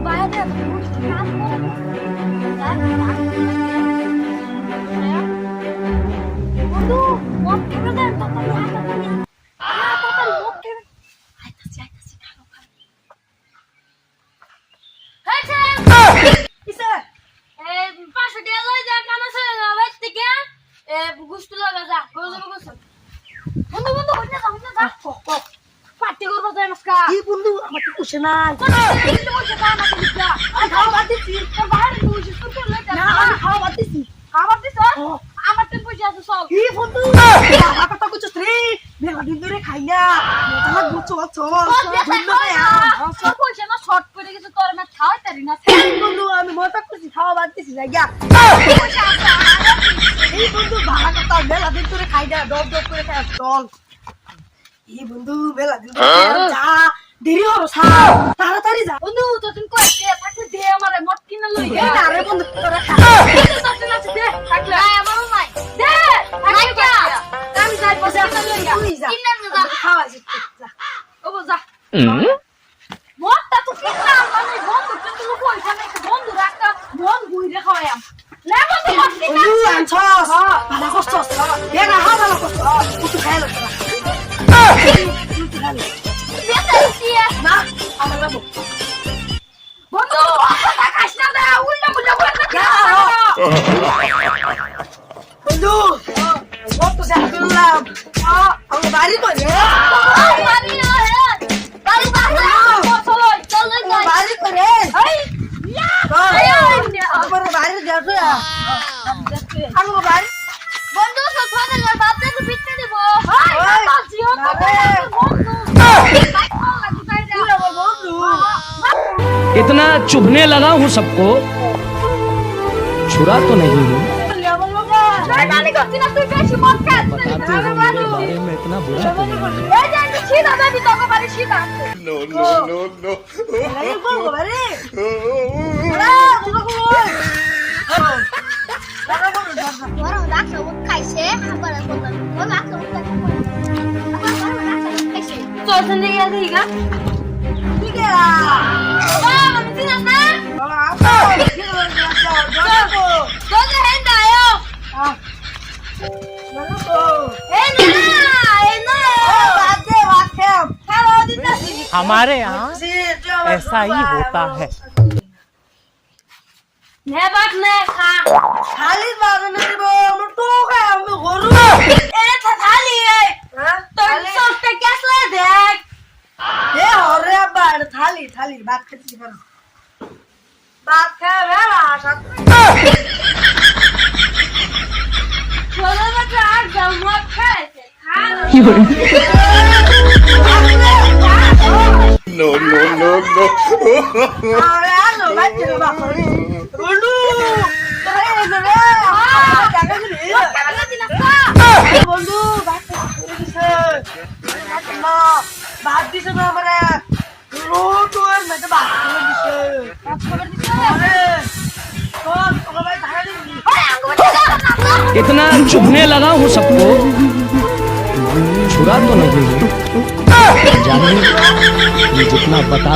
বাইরে কাজ করে বন্ধু মত কেন দেন তখন তাড়াতাড়ি মত কেন আইতাছি খাও ইসা পাশে দিয়ে লই যা কানা সে লাইট থেকে গুস্তু লাগা যা গোসল বন্ধু হইনা যা পার্টি করব যাই মাসকা কি বন্ধু আমার তো কুছে না কিন্তু বসে কাম আছে লিখা আমি খাওয়া বাদ দিছি তোর বাইরে তুই শুরু করে লই না আমি খাওয়া বাদ দিছি আমার তো পয়সা আছে সব কি বন্ধু আমার কথা কুছ রে মেলা দিন ধরে খাই না আমার গুছ সব পয়সা না শর্ট করে গেছে তোর না খাওয়াই তারি না বন্ধু আমি মজা করছি খাওয়া বাদ দিছি জায়গা পয়সা আছে এই বন্ধু ভাড়া কথা মেলা দিন ধরে খাই না ডব করে খাই চল এই বন্ধু মেলা দিন যা দেরি হলো সাও তাড়াতাড়ি যা বন্ধু তো তুমি কইতে থাকতে দে আমারে মট কিনা লই গে না রে বন্ধু তোরা খা তো না দে থাকলে আয় আমার নাই দে নাই যা আমি যাই পয়সা লই যা তুই যা কিনা যা খাওয়া যা ও যা মটটা তো কিনা মানে বন্ধু কিন্তু পয়সা নাই বন্ধু রাখতা মন গুইরে খাওয়াম না বন্ধু মট কিনা বন্ধু আনছস ভালো করছস দে না হা ভালো করছস তুই খাই লো বন্ধু কত দেখলাম আমার বাড়ি করে বন্ধু इतना चुभने लगा हूँ सबको छुरा तो नहीं हूँ बताते हैं मेरे बारे में इतना बुरा तो नहीं हमारे यहाँ ऐसा ही होता है खाली बागन देबो तो का हम गरु ए थाली ए तो सबटे कैसले देख ए होरे बाड़ थाली बात खाती करो बात खा वेला साथ चलो ना आज जमवा खाए खा No. अरे आलो बच्चे बाबा बोलू বন্ধু ভাত দিছে না আমারে রোড ওর মধ্যে ভাত করে দিছে इतना चुभने लगा हूँ सबको छुरा तो नहीं हूँ जानिए ये जितना बता